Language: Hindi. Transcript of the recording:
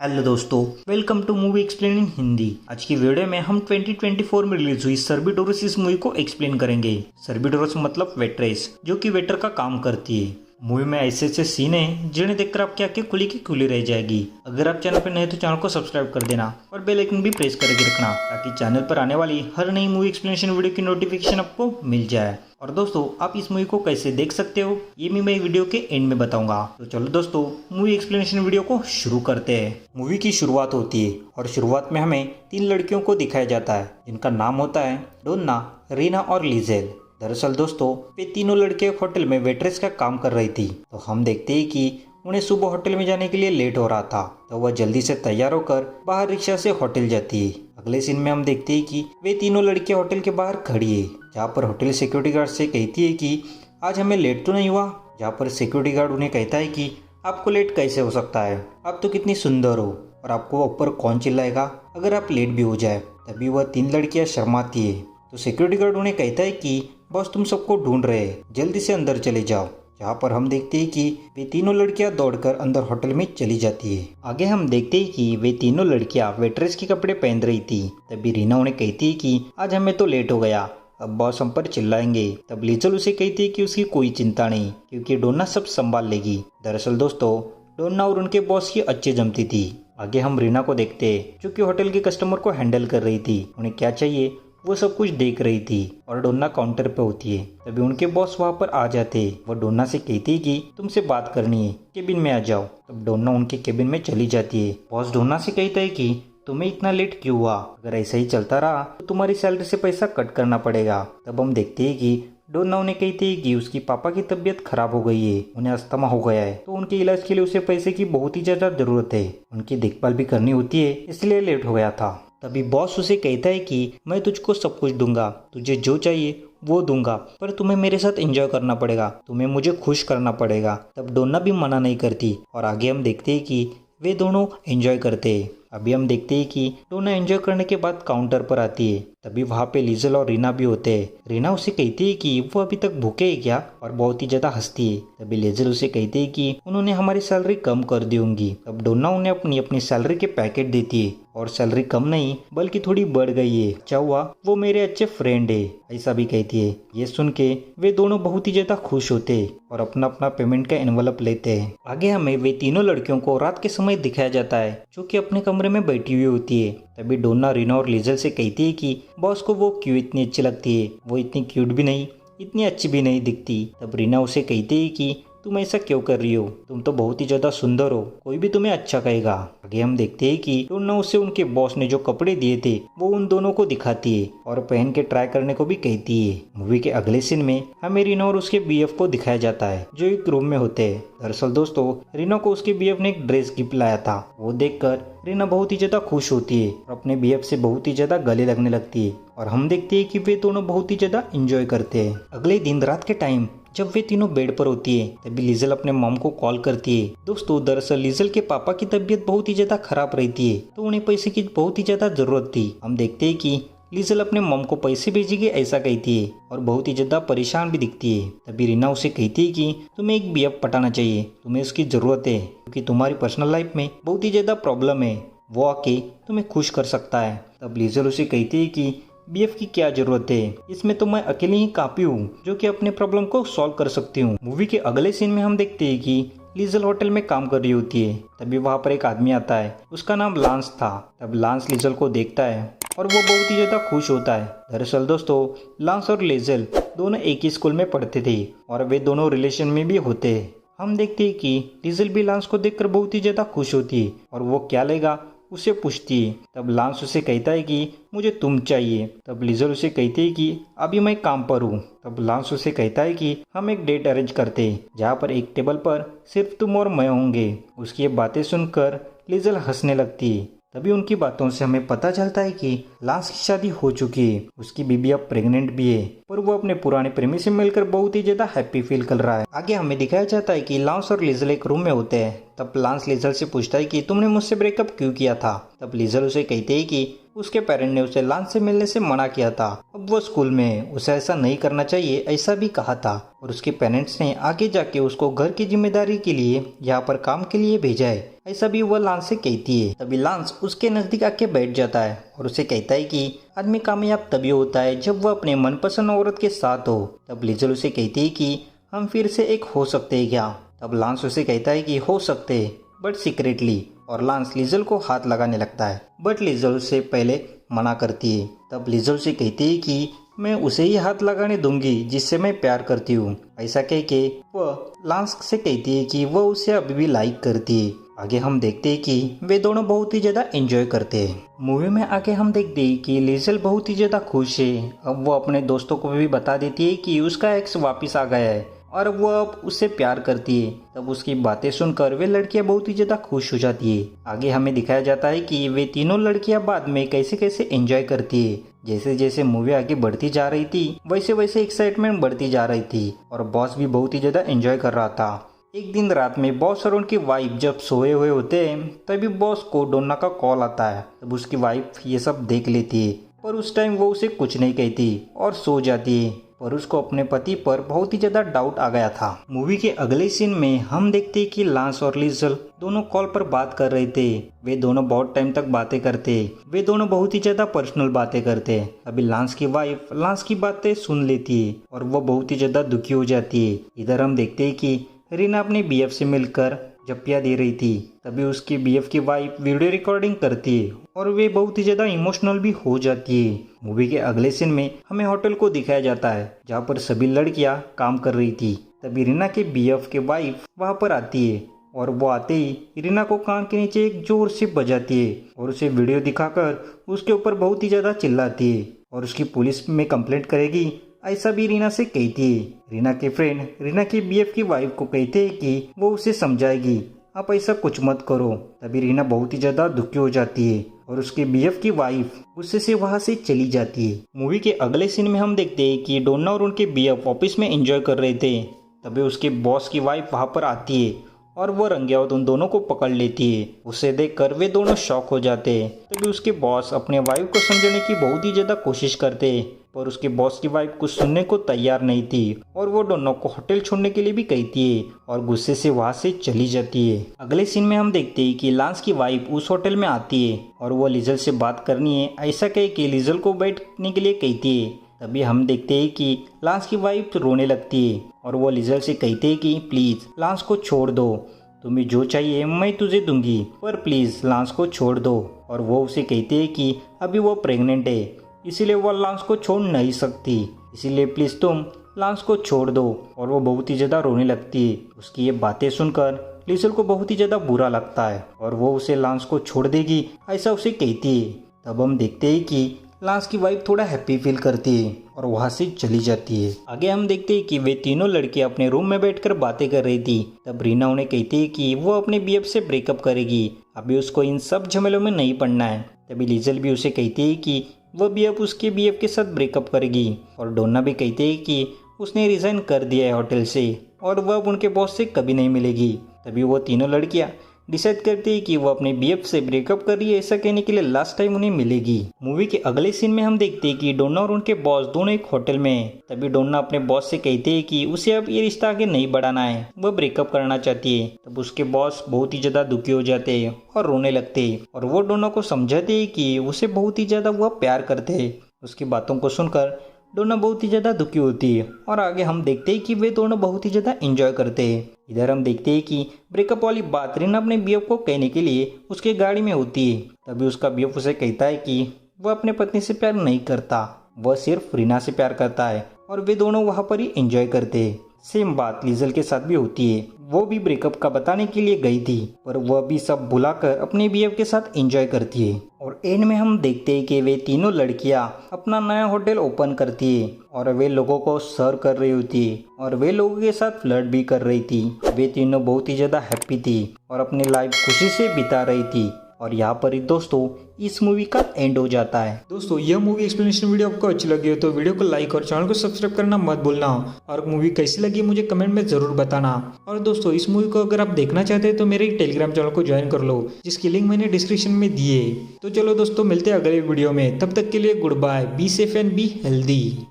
हेलो दोस्तों, welcome to movie explain in Hindi. आज की वीडियो में हम 2024 में रिलीज हुई सर्बिडोरस इस मूवी को एक्सप्लेन करेंगे। सर्बिडोरस मतलब वेट्रेस, जो कि वेटर का काम करती है। मूवी में ऐसे ऐसे सीन है जिन्हें देखकर आपकी आंखें खुली की खुली रह जाएगी। अगर आप चैनल पर नए तो चैनल को सब्सक्राइब कर देना और बेल आइकन भी प्रेस करके रखना ताकि चैनल पर आने वाली हर नई मूवी एक्सप्लेनेशन वीडियो की नोटिफिकेशन आपको मिल जाए। और दोस्तों, आप इस मूवी को कैसे देख सकते हो ये मैं वीडियो के एंड में बताऊंगा। तो चलो दोस्तों, मूवी एक्सप्लेनेशन वीडियो को शुरू करते हैं। मूवी की शुरुआत होती है और शुरुआत में हमें 3 लड़कियों को दिखाया जाता है जिनका नाम होता है डोना, रीना और लीजेल। दरअसल दोस्तों, वे तीनों लड़के एक होटल में वेट्रेस का काम कर रही थी। तो हम देखते हैं कि उन्हें सुबह होटल में जाने के लिए लेट हो रहा था, तो वह जल्दी से तैयार होकर बाहर रिक्शा से होटल जाती है। अगले सीन में हम देखते हैं कि वे तीनों लड़कियां होटल के बाहर खड़ी है, जहाँ पर होटल सिक्योरिटी गार्ड से कहती है कि आज हमें लेट तो नहीं हुआ। जहाँ पर सिक्योरिटी गार्ड उन्हें कहता है कि आपको लेट कैसे हो सकता है, आप तो कितनी सुंदर हो और आपको ऊपर कौन चिल्लाएगा अगर आप लेट भी हो जाए। तभी वह 3 लड़कियां शर्माती है। तो सिक्योरिटी गार्ड उन्हें कहता है कि बॉस तुम सबको ढूंढ रहे हैं, जल्दी से अंदर चले जाओ। जहाँ पर हम देखते हैं कि वे तीनों लड़कियां दौड़कर अंदर होटल में चली जाती है। आगे हम देखते हैं कि वे तीनों लड़कियां वेट्रेस के कपड़े पहन रही थी। तभी रीना उन्हें कहती है कि आज हमें तो लेट हो गया, अब बॉस हम पर चिल्लाएंगे। तब लीजल उसे कहती है कि उसकी कोई चिंता नहीं, क्योंकि डोना सब संभाल लेगी। दरअसल दोस्तों, डोना और उनके बॉस की अच्छी जमती थी। आगे हम रीना को देखते हैं, जो कि होटल के कस्टमर को हैंडल कर रही थी। उन्हें क्या चाहिए वो सब कुछ देख रही थी और डोना काउंटर पे होती है। तभी उनके बॉस वहाँ पर आ जाते। वो डोना से कहती है कि तुमसे बात करनी है, केबिन में आ जाओ। तब डोना उनके केबिन में चली जाती है। बॉस डोना से कहता है कि तुम्हें इतना लेट क्यों हुआ, अगर ऐसा ही चलता रहा तो तुम्हारी सैलरी से पैसा कट करना पड़ेगा। तब हम देखते हैं कि डोना उन्हें कहती है कि उसकी पापा की तबीयत खराब हो गई है, उन्हें अस्थमा हो गया है, तो उनके इलाज के लिए उसे पैसे की बहुत ही ज्यादा जरूरत है। उनकी देखभाल भी करनी होती है, इसलिए लेट हो गया था। तभी बॉस उसे कहता है कि मैं तुझको सब कुछ दूंगा, तुझे जो चाहिए वो दूंगा, पर तुम्हें मेरे साथ एंजॉय करना पड़ेगा, तुम्हें मुझे खुश करना पड़ेगा। तब डोना भी मना नहीं करती और आगे हम देखते हैं कि वे दोनों एंजॉय करते हैं। अभी हम देखते हैं कि डोना एंजॉय करने के बाद काउंटर पर आती है। तभी वहाँ पे लीजल और रीना भी होते हैं। रीना उसे कहती है कि वो अभी तक भूखे है क्या, और बहुत ही ज्यादा हंसती है। तभी लीजल उसे कहती है कि उन्होंने हमारी सैलरी कम कर दी होंगी। तब डोना उन्हें अपनी अपनी सैलरी के पैकेट देती है और सैलरी कम नहीं बल्कि थोड़ी बढ़ गई है। क्या हुआ, वो मेरे अच्छे फ्रेंड है, ऐसा भी कहती है। ये सुन के वे दोनों बहुत ही ज्यादा खुश होते हैं और अपना अपना पेमेंट का एनवलप लेते हैं। आगे हमें वे तीनों लड़कियों को रात के समय दिखाया जाता है, जो कि अपने कमरे में बैठी हुई होती है। तभी डोना, रीना और लीजल से कहती है कि बॉस को वो क्यों इतनी अच्छी लगती है, वो इतनी क्यूट भी नहीं, इतनी अच्छी भी नहीं दिखती। तब रीना उसे कहती है कि तुम ऐसा क्यों कर रही हो, तुम तो बहुत ही ज्यादा सुंदर हो, कोई भी तुम्हें अच्छा कहेगा। आगे हम देखते हैं कि डोना उसे उनके बॉस ने जो कपड़े दिए थे वो उन दोनों को दिखाती है और पहन के ट्राई करने को भी कहती है। मूवी के अगले सीन में हमें रीना और उसके बीएफ को दिखाया जाता है, जो एक रूम में होते हैं। दरअसल दोस्तों, रीना को उसके बीएफ ने एक ड्रेस गिफ्ट लाया था। वो देखकर रीना बहुत ही ज्यादा खुश होती है और अपने बीएफ से बहुत ही ज्यादा गले लगने लगती है और हम देखते हैं कि वे दोनों बहुत ही ज्यादा एंजॉय करते हैं। अगले दिन रात के टाइम जब वे तीनों बेड पर होती है, तभी लीजल अपने मॉम को कॉल करती है। दोस्तों, दरअसल लीजल के पापा की तबीयत बहुत ही ज्यादा खराब रहती है, तो उन्हें पैसे की बहुत ही ज्यादा जरूरत थी। हम देखते हैं कि लीजल अपने मॉम को पैसे भेजेगी ऐसा कहती है और बहुत ही ज्यादा परेशान भी दिखती है। तभी रीना उसे कहती है कि तुम्हें एक बीएफ पटाना चाहिए, तुम्हें उसकी जरूरत है, क्योंकि तुम्हारी पर्सनल लाइफ में बहुत ही ज्यादा प्रॉब्लम है, वो आके तुम्हें खुश कर सकता है। तब लीजल उसे कहती है कि बीएफ की क्या जरूरत है, इसमें तो मैं अकेली ही काफी हूँ जो कि अपने प्रॉब्लम को सॉल्व कर सकती हूँ। मूवी के अगले सीन में हम देखते हैं कि लीजल होटल में काम कर रही होती है। तभी वहाँ पर एक आदमी आता है, उसका नाम लांस था। तब लांस लीजल को देखता है और वो बहुत ही ज्यादा खुश होता है। दरअसल दोस्तों, लांस और लीजल दोनों एक ही स्कूल में पढ़ते थे और वे दोनों रिलेशन में भी होते हैं। हम देखते हैं कि लीजल भी लांस को देखकर बहुत ही ज्यादा खुश होती है और वो क्या लेगा उसे पूछती है। तब लांस उसे कहता है कि मुझे तुम चाहिए। तब लीजल उसे कहती है कि अभी मैं काम पर हूँ। तब लांस उसे कहता है कि हम एक डेट अरेंज करते हैं, जहाँ पर एक टेबल पर सिर्फ तुम और मैं होंगे। उसकी ये बातें सुनकर लीजल हंसने लगती है। तभी उनकी बातों से हमें पता चलता है कि लांस की शादी हो चुकी है, उसकी बीबी अब प्रेग्नेंट भी है, पर वो अपने पुराने प्रेमी से मिलकर बहुत ही ज्यादा हैप्पी फील कर रहा है। आगे हमें दिखाया जाता है कि लांस और लीजल एक रूम में होते हैं। तब लांस लीजल से पूछता है कि तुमने मुझसे ब्रेकअप क्यों किया था। तब लीजल उसे कहते हैं कि उसके पेरेंट ने उसे लांस से मिलने से मना किया था, अब वो स्कूल में है, उसे ऐसा नहीं करना चाहिए ऐसा भी कहा था, और उसके पेरेंट्स ने आगे जाके उसको घर की जिम्मेदारी के लिए यहाँ पर काम के लिए भेजा है, ऐसा भी वह लांस से कहती है। तभी लांस उसके नजदीक आके बैठ जाता है और उसे कहता है कि आदमी कामयाब तभी होता है जब वह अपने मनपसंद औरत के साथ हो। तब लिजल उसे कहती है कि हम फिर से एक हो सकते हैं क्या। तब लांस उसे कहता है कि हो सकते हैं, बट सीक्रेटली। और लांस लिजल को हाथ लगाने लगता है, बट लिजल उसे पहले मना करती है। तब लिजल उसे कहती है कि मैं उसे ही हाथ लगाने दूंगी जिससे मैं प्यार करती हूँ। ऐसा कह के वह लांस से कहती है कि वह उसे अभी भी लाइक करती है। आगे हम देखते हैं कि वे दोनों बहुत ही ज्यादा एंजॉय करते हैं। मूवी में आगे हम देखते हैं कि लिजल बहुत ही ज्यादा खुश है। अब वो अपने दोस्तों को भी बता देती है कि उसका एक्स वापस आ गया है और वो अब उससे प्यार करती है। तब उसकी बातें सुनकर वे लड़कियां बहुत ही ज्यादा खुश हो जाती है। आगे हमें दिखाया जाता है कि वे तीनों लड़कियां बाद में कैसे कैसे एंजॉय करती है। जैसे जैसे मूवी आगे बढ़ती जा रही थी वैसे वैसे एक्साइटमेंट बढ़ती जा रही थी और बॉस भी बहुत ही ज्यादा एंजॉय कर रहा था। एक दिन रात में बॉस और उनकी वाइफ जब सोए हुए होते हैं तभी बॉस को डोना का कॉल आता है। तब उसकी वाइफ ये सब देख लेती है, पर उस टाइम वो उसे कुछ नहीं कहती और सो जाती है। पर उसको अपने पति पर बहुत ही ज्यादा डाउट आ गया था। मूवी के अगले सीन में हम देखते हैं कि लांस और लिजल दोनों कॉल पर बात कर रहे थे। वे दोनों बहुत टाइम तक बातें करते, वे दोनों बहुत ही ज्यादा पर्सनल बातें करते। अभी लांस की वाइफ लांस की बातें सुन लेती है और वो बहुत ही ज्यादा दुखी हो जाती है। इधर हम देखते हैं कि रीना अपने बीएफ से मिलकर जप्पियाँ दे रही थी। तभी उसकी बीएफ की वाइफ वीडियो रिकॉर्डिंग करती है और वे बहुत ही ज्यादा इमोशनल भी हो जाती है। मूवी के अगले सीन में हमें होटल को दिखाया जाता है जहाँ पर सभी लड़कियां काम कर रही थी। तभी रीना के बीएफ के वाइफ वहाँ पर आती है और वो आते ही रीना को कान के नीचे एक जोर से बजाती है और उसे वीडियो दिखाकर उसके ऊपर बहुत ही ज्यादा चिल्लाती है और उसकी पुलिस में कंप्लेंट करेगी ऐसा भी रीना से कहती है। रीना के फ्रेंड रीना की बीएफ की वाइफ को कहते हैं कि वो उसे समझाएगी, आप ऐसा कुछ मत करो। तभी रीना बहुत ही ज्यादा दुखी हो जाती है और उसके बीएफ की वाइफ गुस्से से वहां से चली जाती है। मूवी के अगले सीन में हम देखते हैं कि डोना और उनके बीएफ ऑफिस में एंजॉय कर रहे थे। तभी उसके बॉस की वाइफ वहां पर आती है और वो रंगेहाथ उन दोनों को पकड़ लेती है। उसे देखकर वे दोनों शॉक हो जाते हैं। तभी उसके बॉस अपने वाइफ को समझाने की बहुत ही ज्यादा कोशिश करते हैं, पर उसके बॉस की वाइफ कुछ सुनने को तैयार नहीं थी और वो दोनों को होटल छोड़ने के लिए भी कहती है और गुस्से से वहां से चली जाती है। अगले सीन में हम देखते हैं कि लांस की वाइफ उस होटल में आती है और वो लिजल से बात करनी है ऐसा कह के लिजल को बैठने के लिए कहती है। तभी हम देखते हैं कि लांस की वाइफ रोने लगती है और वो लिजल से कहते हैं कि प्लीज लांस को छोड़ दो, तुम्हें जो चाहिए मैं तुझे दूंगी, पर प्लीज लांस को छोड़ दो। और वो उसे कहते हैं कि अभी वो प्रेग्नेंट है इसीलिए वो लांस को छोड़ नहीं सकती, इसीलिए प्लीज तुम लांस को छोड़ दो। और वो बहुत ही ज्यादा रोने लगती है। उसकी ये बातें सुनकर लिजल को बहुत ही ज्यादा बुरा लगता है और वो उसे लांस को छोड़ देगी ऐसा उसे कहती है। तब हम देखते हैं कि लांस की वाइफ थोड़ा हैप्पी फील करती है और वहां से चली जाती है। आगे हम देखते हैं कि वे तीनों लड़कियां अपने रूम में बैठकर बातें कर रही थी। तब रीना उन्हें कहती है कि वो अपने बीएफ से ब्रेकअप करेगी, अभी उसको इन सब झमेलों में नहीं पड़ना है। तभी लिजल भी उसे कहती है कि वह बीएफ उसके बीएफ के साथ ब्रेकअप करेगी और डोना भी कहते हैं कि उसने रिजाइन कर दिया है होटल से और वह अब उनके बॉस से कभी नहीं मिलेगी। तभी वो तीनों लड़कियां डिसाइड करती है कि वो अपने बीएफ से ब्रेकअप कर रही है ऐसा कहने के लिए लास्ट टाइम उन्हें मिलेगी। मूवी के अगले सीन में हम देखते हैं कि डोना और उनके बॉस दोनों एक होटल में हैं। तभी डोना अपने बॉस से कहते हैं कि उसे अब ये रिश्ता आगे नहीं बढ़ाना है, वह ब्रेकअप करना चाहती है। तब उसके बॉस बहुत ही ज्यादा दुखी हो जाते हैं और रोने लगते हैं और वो डोना को समझाते हैं कि उसे बहुत ही ज्यादा वह प्यार करते हैं। उसकी बातों को सुनकर डोना बहुत ही ज्यादा दुखी होती है और आगे हम देखते हैं कि वे दोनों बहुत ही ज्यादा एंजॉय करते हैं। इधर हम देखते हैं कि ब्रेकअप वाली बात रीना अपने बीएफ को कहने के लिए उसके गाड़ी में होती है। तभी उसका बीएफ उसे कहता है कि वह अपने पत्नी से प्यार नहीं करता, वह सिर्फ रीना से प्यार करता है और वे दोनों वहाँ पर ही एंजॉय करते हैं। सेम बात लिजल के साथ भी होती है, वो भी ब्रेकअप का बताने के लिए गई थी पर वह भी सब भुलाकर अपने बीएफ के साथ एंजॉय करती है। और एंड में हम देखते हैं कि वे तीनों लड़कियां अपना नया होटल ओपन करती है और वे लोगों को सर्व कर रही होती है और वे लोगों के साथ फ्लर्ट भी कर रही थी। वे तीनों बहुत ही ज्यादा हैप्पी थी और अपनी लाइफ खुशी से बिता रही थी। और यहाँ पर ही दोस्तों इस मूवी का एंड हो जाता है। दोस्तों यह मूवी एक्सप्लेनेशन वीडियो आपको अच्छी लगी हो तो वीडियो को लाइक और चैनल को सब्सक्राइब करना मत भूलना और मूवी कैसी लगी मुझे कमेंट में जरूर बताना। और दोस्तों इस मूवी को अगर आप देखना चाहते हैं तो मेरे टेलीग्राम चैनल को ज्वाइन कर लो जिसकी लिंक मैंने डिस्क्रिप्शन में दी है। तो चलो दोस्तों मिलते हैं अगले वीडियो में, तब तक के लिए goodbye, be safe and be healthy.